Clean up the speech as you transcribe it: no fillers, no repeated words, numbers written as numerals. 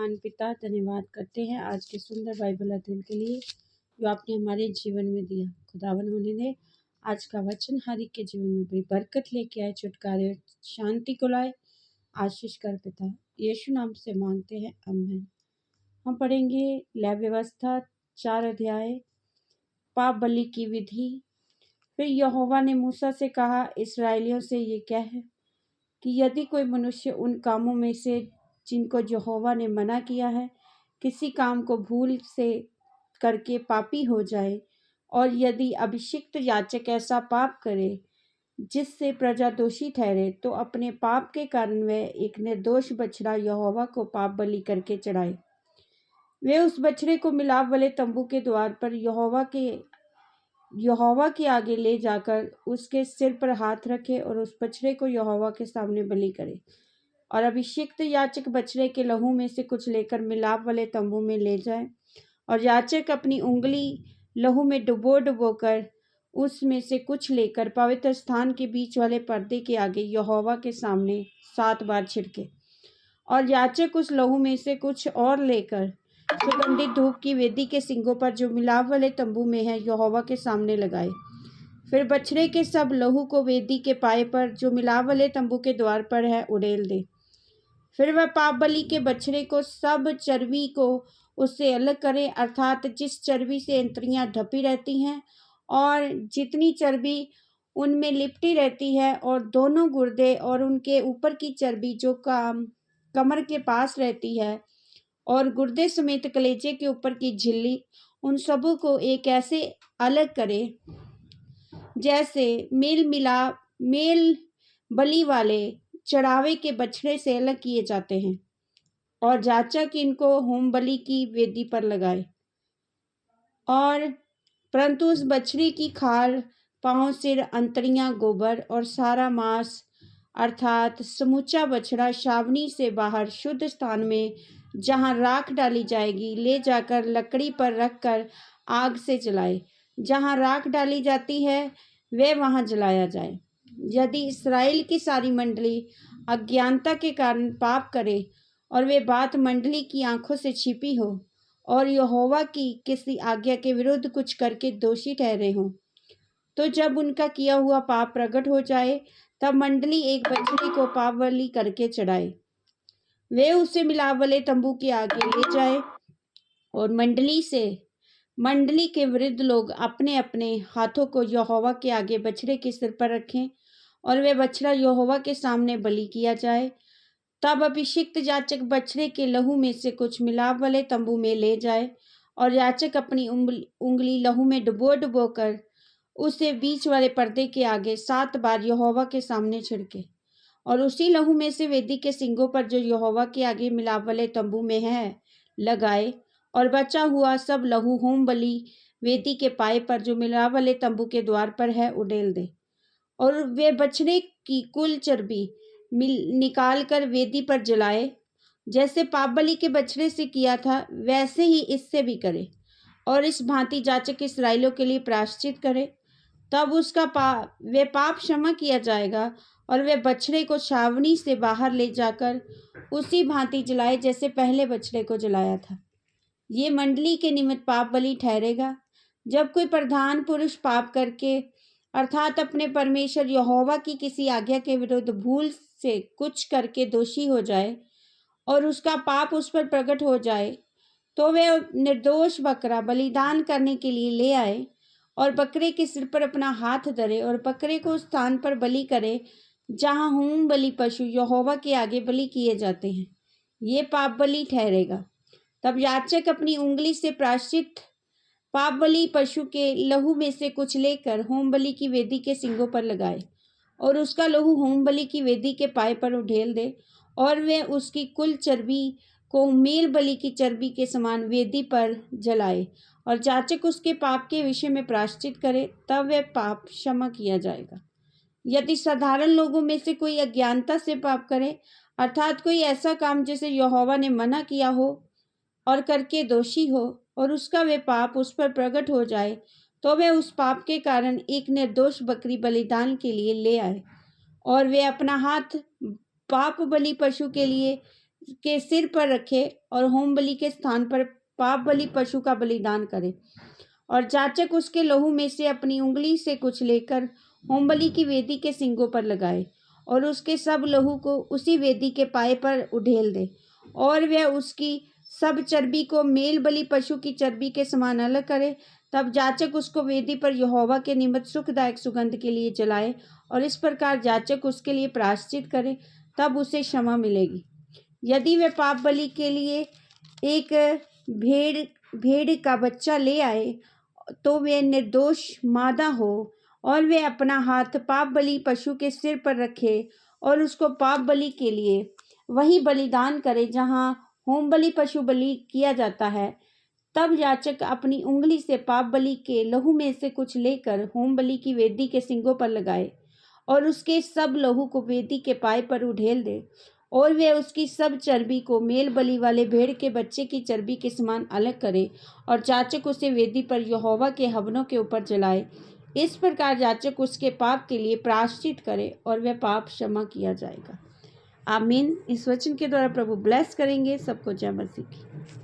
महान पिता, धन्यवाद करते हैं आज के सुंदर बाइबल अध्ययन के लिए जो आपने हमारे जीवन में दिया। खुदावन होने दे आज का वचन हर एक के जीवन में बड़ी बरकत लेके आए, छुटकारे और शांति को लाए। आशीष कर पिता, यीशु नाम से मांगते हैं, आमीन। हम पढ़ेंगे लय व्यवस्था 4 अध्याय, पाप बलि की विधि। फिर यहोवा ने मूसा से कहा, इस्राएलियों से ये कह कि यदि कोई मनुष्य उन कामों में से जिनको यहोवा ने मना किया है, किसी काम को भूल से करके पापी हो जाए, और यदि अभिषिक्त याजक ऐसा पाप करे जिससे प्रजा दोषी ठहरे, तो अपने पाप के कारण वह एक निर्दोष बछड़ा यहोवा को पाप बलि करके चढ़ाए। वे उस बछड़े को मिलाप वाले तंबू के द्वार पर यहोवा के आगे ले जाकर उसके सिर पर हाथ रखे और उस बछड़े को यहोवा के सामने बलि करे। और अभिषिक्त याजक बछड़े के लहू में से कुछ लेकर मिलाप वाले तंबू में ले जाए, और याजक अपनी उंगली लहू में डुबो कर उसमें से कुछ लेकर पवित्र स्थान के बीच वाले पर्दे के आगे यहोवा के सामने 7 बार छिड़के। और याजक उस लहू में से कुछ और लेकर सुगंधित धूप की वेदी के सींगों पर जो मिलाप वाले तंबू में है यहोवा के सामने लगाए। फिर बछड़े के सब लहू को वेदी के पाए पर जो मिलाप वाले तंबू के द्वार पर है उड़ेल दे। फिर वह पाप बलि के बछड़े को सब चर्बी को उससे अलग करे, अर्थात जिस चर्बी से इंद्रियां ढपी रहती हैं और जितनी चर्बी उनमें लिपटी रहती है, और दोनों गुर्दे और उनके ऊपर की चर्बी जो कमर के पास रहती है, और गुर्दे समेत कलेजे के ऊपर की झिल्ली, उन सबों को एक ऐसे अलग करे जैसे मेल बलि वाले चढ़ावे के बछड़े से अलग किए जाते हैं, और याजक इनको होम बलि की वेदी पर लगाए। और परंतु उस बछड़ी की खाल, पांव, सिर, अंतड़ियां, गोबर और सारा मांस अर्थात समूचा बछड़ा छावनी से बाहर शुद्ध स्थान में जहां राख डाली जाएगी ले जाकर लकड़ी पर रखकर आग से जलाए। जहां राख डाली जाती है वह वहां जलाया जाए। यदि इस्राएल की सारी मंडली अज्ञानता के कारण पाप करे और वे बात मंडली की आंखों से छिपी हो और यहोवा की किसी आज्ञा के विरुद्ध कुछ करके दोषी ठहरे हों, तो जब उनका किया हुआ पाप प्रकट हो जाए तब मंडली एक बछड़ी को पाप बलि करके चढ़ाए। वे उसे मिलाप वाले तंबू के आगे ले जाए, और मंडली के वृद्ध लोग अपने अपने हाथों को यहोवा के आगे बछड़े के सिर पर रखें, और वे बछड़ा यहोवा के सामने बलि किया जाए। तब अभिषिक्त याजक बछड़े के लहू में से कुछ मिलाप वाले तंबू में ले जाए, और याजक अपनी उंगली लहू में डुबो कर उसे बीच वाले पर्दे के आगे 7 बार यहोवा के सामने छिड़के, और उसी लहू में से वेदी के सींगों पर जो यहोवा के आगे मिलाप वाले तंबू में है लगाए, और बचा हुआ सब लहू होम बलि वेदी के पाए पर जो मिलाप वाले तंबू के द्वार पर है उड़ेल दे। और वे बछड़े की कुल चर्बी निकाल कर वेदी पर जलाए। जैसे पाप बलि के बछड़े से किया था वैसे ही इससे भी करे, और इस भांति याजक इस्राएलियों के लिए प्रायश्चित करे। तब उसका वे पाप क्षमा किया जाएगा, और वे बछड़े को छावनी से बाहर ले जाकर उसी भांति जलाए जैसे पहले बछड़े को जलाया था। ये मंडली के निमित्त पाप बलि ठहरेगा। जब कोई प्रधान पुरुष पाप करके अर्थात अपने परमेश्वर यहोवा की किसी आज्ञा के विरुद्ध भूल से कुछ करके दोषी हो जाए और उसका पाप उस पर प्रकट हो जाए, तो वे निर्दोष बकरा बलिदान करने के लिए ले आए, और बकरे के सिर पर अपना हाथ धरे और बकरे को उस स्थान पर बलि करे जहां होम बलि पशु यहोवा के आगे बलि किए जाते हैं। ये पाप बलि ठहरेगा। तब याजक अपनी उंगली से प्रायश्चित पाप बलि पशु के लहू में से कुछ लेकर होम बलि की वेदी के सींगों पर लगाए, और उसका लहू होम बलि की वेदी के पाए पर उड़ेल दे, और वे उसकी कुल चर्बी को मेल बलि की चर्बी के समान वेदी पर जलाए, और याजक उसके पाप के विषय में प्रायश्चित करे, तब वह पाप क्षमा किया जाएगा। यदि साधारण लोगों में से कोई अज्ञानता से पाप करे, अर्थात कोई ऐसा काम जिसे यहोवा ने मना किया हो और करके दोषी हो, और उसका वे पाप उस पर प्रकट हो जाए, तो वे उस पाप के कारण एक निर्दोष बकरी बलिदान के लिए ले आए, और वे अपना हाथ पाप बलि पशु के लिए उसके सिर पर रखे और होम बलि के स्थान पर पाप बलि पशु का बलिदान करे। और याजक उसके लहू में से अपनी उंगली से कुछ लेकर होम बलि की वेदी के सींगों पर लगाए और उसके सब लहू को उसी वेदी के पाए पर उधेल दे। और वह उसकी सब चर्बी को मेल बलि पशु की चर्बी के समान अलग करे। तब याजक उसको वेदी पर यहोवा के निमित्त सुखदायक सुगंध के लिए जलाए और इस प्रकार याजक उसके लिए प्रायश्चित करे, तब उसे क्षमा मिलेगी। यदि वह पाप बलि के लिए एक भेड़ का बच्चा ले आए तो वह निर्दोष मादा हो और वह अपना हाथ पाप बलि पशु के सिर पर रखे और उसको पाप बलि के लिए वही बलिदान करे जहाँ होम बलि पशु बलि किया जाता है। तब याजक अपनी उंगली से पाप बलि के लहू में से कुछ लेकर होम बलि की वेदी के सींगों पर लगाए और उसके सब लहू को वेदी के पाए पर उधेल दे। और वे उसकी सब चर्बी को मेल बलि वाले भेड़ के बच्चे की चर्बी के समान अलग करे और याजक उसे वेदी पर यहोवा के हवनों के ऊपर जलाए। इस प्रकार याजक उसके पाप के लिए प्रायश्चित करे और वह पाप क्षमा किया जाएगा। आमीन। इस वचन के द्वारा प्रभु ब्लेस करेंगे सबको। जय मसीह की।